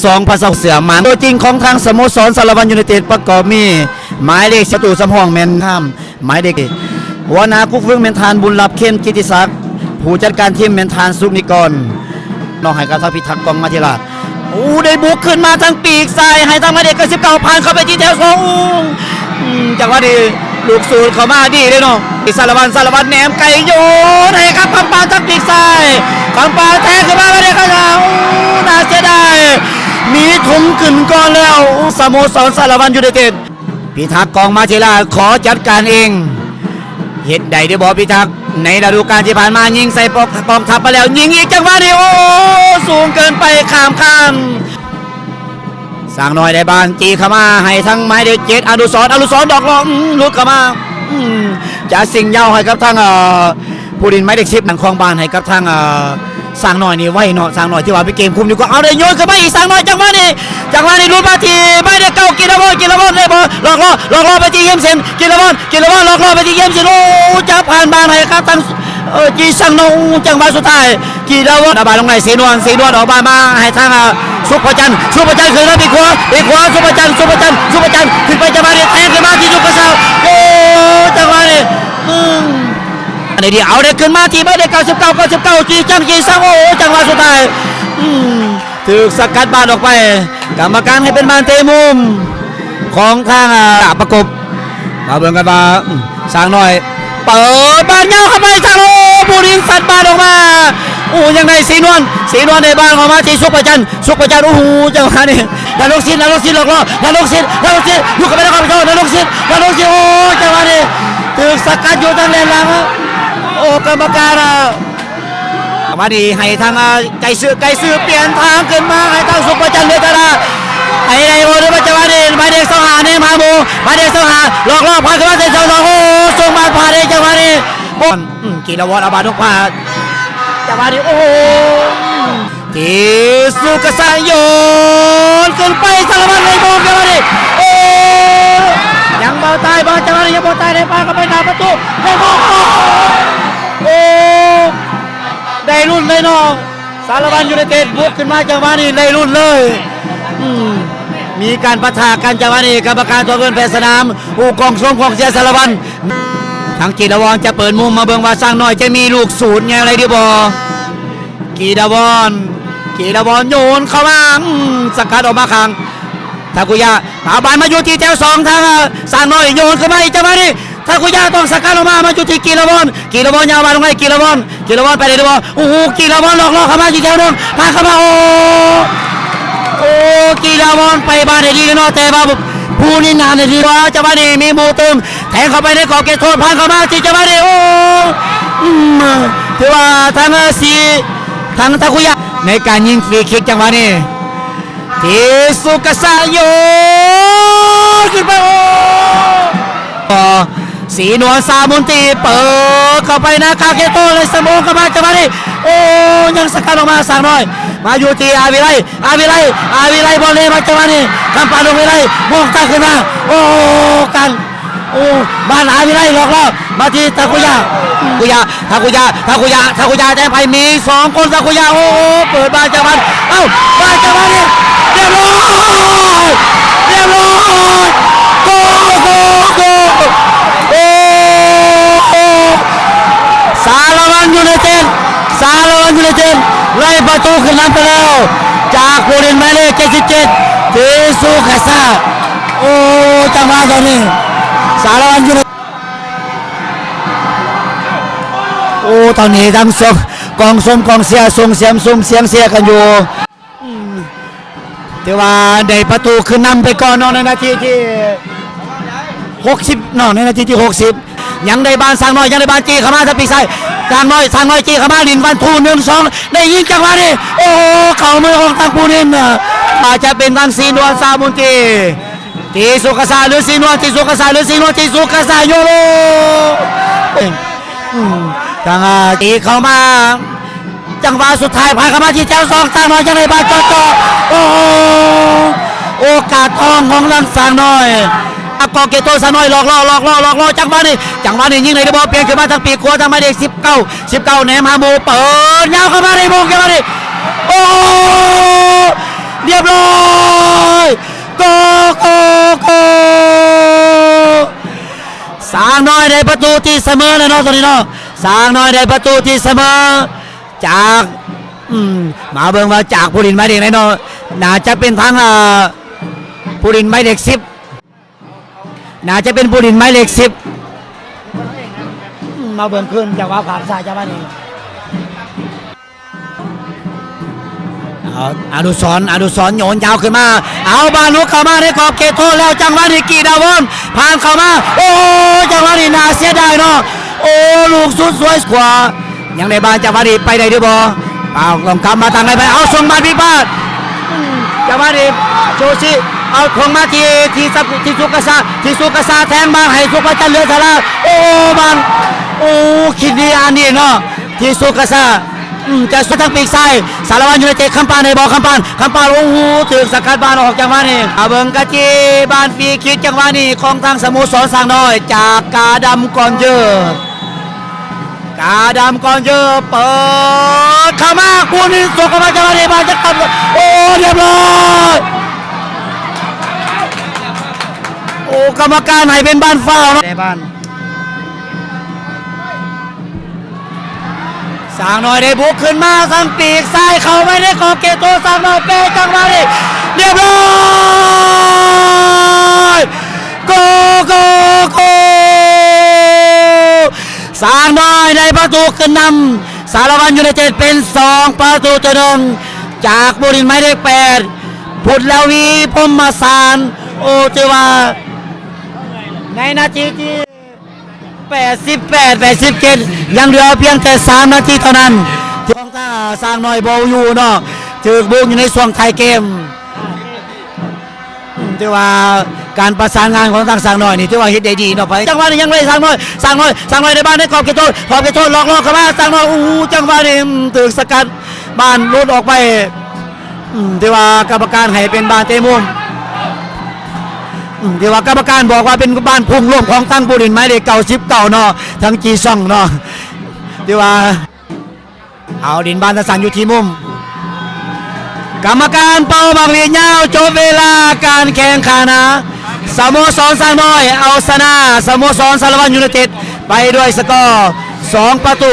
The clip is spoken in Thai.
2 ภาษาเสือมันตัวจริงของทางสโมสรสารวัตรยูไนเต็ดประกอบมีหมายเลขศัตรูสำห้องแมนข้ามหมายเลขหัวหน้ากุ๊กฟึ่งเมนทานบุญรับเข้มกิติศักดิ์ผู้จัดการทีมเมนทานสุนิกรน้องให้การทักพิทักษ์กองมาธิราชได้บุกขึ้นมาทางปีกซ้ายให้ทางหมายเลข19ผ่านเข้าไปที่แถว2จากว่าดีลูกสูตรเข้ามาดีเลยเนาะสารวัตรแหนมไก่โยนให้ครับคำปาทางปีกซ้ายคำปาแทงขึ้นมาไม่ได้ครับน่าเสียดายมีถุงขึ้นก่อนแล้วสโมสรสารวัตรยูไนเต็ดพิทักษ์กองมาธิราชขอจัดการเองเห็นใดได้บอกพิทักษ์ในฤดูกาลที่ผ่านมายิงใส่กองทัพไปแล้วยิงอีกจังหวะนี้โอ้สูงเกินไปข้ามสร้างหน่อยได้บ้านจีเข้ามาให้ทั้งไม้เด็กเจ็ดอนุสรดอกล้อลุดเข้ามาจะสิ่งเย้าให้กับทั้งผู้ดินไม้เด็กชิปหนังคลองบานให้กับทั้งสร้างหน่อยนี่ไว้เนาะสร้างหน่อยที่ว่าพี่เกมคุมดีกว่าเอาได้โยนเข้าไปอีกสร้างหน่อยจังหวะนี้รุดมาทีไม่ได้เก้ากินละบอลเลยบอลหลอกล่อไปที่เยี่ยมเซนกินละบอลหลอกล่อไปที่เยี่ยมเซนโอ้จะผ่านบานให้ครับทั้งจีสังโนจังหวะสุดท้ายกีดาวน์บาลงไหนสีนวลออกมาให้ทางสุภจันทร์ขึ้นมาปีขวาสุภจันทร์ขึ้นไปจังหวะนี้แทงขึ้นมาที่จุกกระเซาโอ้จังหวะนี้อันนี้เอาได้ขึ้นมาที่ไม่ได้99จีสังโอ้จังหวะสุดท้ายถูกสกัดบาลออกไปกรรมการให้เป็นบานเตะมุมของทางประกบมาเบิ่งกันมาสร้างหน่อยเปิดบานยาวเข้าไปทางโอ้ผู้ดินสัตว์บานออกมาโอ้ยังไงสีนวลในบ้านออกมาที่สุภจันทร์โอ้โหจังหวะนี้นรกศิลป์หลอกล่อนรกศิลป์ลูกเข้าไปแล้วครับพี่โจนรกศิลป์โอ้จังหวะนี้ถูกสกัดอยู่ทางเลนหลังโอ้กรรมการมาดีให้ทางไก่ซื้อเปลี่ยนทางขึ้นมาให้ทางสุภจันทร์เลยตาดาไอ้ไรโอ้ดูว่าจังหวะนี้หมายเลข25เนี่ยมาบูหมายเลข25หลอกล่อผ่านเข้ามาเส้น2โอ้ส่งมาผ่านเลยจังหวะนี้บอลกีฬาวอนอาบาทุกผ่านจังหวะนี้โอ้ทีสุกษายนขึ้นไปสารวัตรเลยบอลจังหวะนี้โอ้ยังเบาตายบอลจังหวะนี้ยังเบาตายในป่าเข้าไปหน้าประตูได้บอลโอ้ได้รุ่นเลยน้องสารวัตรยูไนเต็ดบุกขึ้นมาจังหวะนี้ได้รุ่นเลยมีการปะทะกันจังหวะนี้กรรมการตัวเงินแพ้สนามผู้กองส้มของเสียสารวัตรทางกีฬาวอนจะเปิดมุมมาเบิ่งว่าสร้างหน่อยจะมีลูกศูนย์ไงอะไรดีบอกีฬาวอนโยนเข้ามาสกัดออกมาข้างทากุยะหาบอลมาอยู่ที่แถว2ทางสร้างหน่อยโยนเข้ามาอีกจังหวะนี้ทากุยะต้องสกัดออกมาอยู่ที่กีฬาวอนยาวมาตรงไหนกีฬาวอนไปเลยดีบอโอ้โหกีฬาวอนหลอกเข้ามาที่แถวนึงพาเข้ามาโอ้กีฬาวอนไปบ้านดีเนาะแต่ว่าผู้นี้งานดีว่าจังหวะนี้มีมูตึมแทงเข้าไปในกรอบเขตโทษผ่านเข้ามาที่จังหวะนี้โอ้ถือว่าทางทางทาคุยะในการยิงฟรีคิกจังหวะนี้ที่สุกษายนขึ้นไปโอ้สีนวลสามุนตีเปิดเข้าไปนะคาเกโตเลยสมองเข้ามาจังหวะนี้โอ้ยังสกัดออกมาสั่งหน่อยมาอยู่ที่อาวิไลบอลเลยมาจังหวะนี้คำปาลงวิไลมองตาขึ้นมาโอ้กันโอ้บ้านอาวิไลหลอกล่อมาที่ทาคุยะแต่ไปมี2คนทาคุยะโอ้เปิดบ้านจังหวะเอ้าบ้านจังหวะนี้เรียบร้อยโกโอ้สารวัตรยูไนเต็ดไล่ประตูขึ้นนำไปแล้วจากผู้เล่นหมายเลข77ทีสุกษาโอ้จังหวะตอนนี้สารวัตรยูไนเต็ดโอ้ตอนนี้ทั้งกองส้มกองเสียส่งเสียงเสียกันอยู่แต่ว่าได้ประตูขึ้นนำไปก่อนในนาทีที่60ในนาทีที่60ยังได้บานสร้างน้อยยังได้บานจีเข้ามาทางปีกซ้ายสร้างน้อยจีเข้ามาลินวันทู1-2ได้ยิงจังหวะนี้โอ้เข่ามือของทางผู้เล่นอาจจะเป็นทางสีนวลซามุนตีสุกษาหรือสีนวลตีสุกษาโยโรทางตีเข้ามาจังหวะสุดท้ายผ่านเข้ามาที่แถว2สร้างน้อยยังได้บานจ่อโอกาสทองของลังสร้างน้อยกอเกโตซาน้อยหลอกล่อจังหวะนี้ยิงในบอลเปลี่ยนขึ้นมาทางปีกขวาทางหมายเลข19แหนมหาโมเปิดยาวเข้ามาในวงจังหวะนี้โอ้ เรียบร้อยโกสร้างน้อยได้ประตูที่เสมอแล้วเนาะตอนนี้เนาะสร้างน้อยได้ประตูที่เสมอจากมาเบิ่งว่าจากผู้ดินไม้เด็กไหนเนาะน่าจะเป็นทางผู้ดินไม้เด็ก10น่าจะเป็นผู้ดินไม้เด็ก10มาเบิ่งขึ้นจากว่าผาสายจากบ้านนี้อนุสรณ์โยนยาวขึ้นมาเอาบานุเข้ามาในกรอบเขตโทษแล้วจังหวะนี้กีดาวอนผ่านเข้ามาโอ้จังหวะนี้น่าเสียดายเนาะโอ้ลูกสุดสวยขวายังในบ้านจังหวะนี้ไปได้หรือบ่เอาลองคำมาทางไหนไปเอาส่งมาพิพาทจังหวะนี้โชชิเอาของมาที่สุกษาแทงบางให้สุภาจันทร์เหลือทะละโอ้บางโอ้คิดดีอันนี้เนาะที่สุกษาจะสุดทางปีกซ้ายสารวัตรยูไนเต็ดคำปานในบอลคำปานโอ้โหถึงสกัดบานออกจังหวะนี้เบิงกะจีบานฟรีคิกจังหวะนี้ของทางสโมสรสร้างน้อยจากกาดำก่อนเยอะเปิดเข้ามากูนี่ส่งเข้ามาจังหวะนี้บานจะกลับโอ้เรียบร้อยโอ้กรรมการให้เป็นบ้านฟาวในบ้านสร้างน้อยได้บุกขึ้นมาทางปีกซ้ายเข้าไปในกรอบเขตโทษสร้างน้อยเป๊ะจังหวะนี้เรียบร้อยโกสร้างน้อยได้ประตูขึ้นนำสารวัตรยูไนเต็ดเป็น2ประตูต่อ1จากบุรีรัมย์หมายเลข8พุทธลวีพรหมสารโอ้ถือว่าในนาทีที่87ยังเหลือเพียงแค่3นาทีเท่านั้นที่ของทางสร้างน้อยบอลอยู่เนาะถือบุกอยู่ในช่วงท้ายเกมถือว่าการประสานงานของทางสร้างน้อยนี่ถือว่าเฮ็ดได้ดีเนาะไปจังหวะนี้ยังไม่สร้างน้อยในบ้านในกรอบเขตโทษล็อกเข้ามาสร้างน้อยโอ้โหจังหวะนี้ถึงสกัดบ้านลุดออกไปถือว่ากรรมการให้เป็นบ้านเตะมุมที่ว่ากรรมการบอกว่าเป็นบ้านพุ่งร่วมของตั้งบุรินไม้เด็ก90เนาะทั้งจีซ่องเนาะที่ว่าเอาดินบ้านตะสันอยู่ที่มุมกรรมการเป่าบังเวียนยาวจบเวลาการแข่งขันนะสโมสรสร้างน้อยเอาชนะสโมสรสารวัตรยูไนเต็ดไปด้วยสกอร์2 ประตู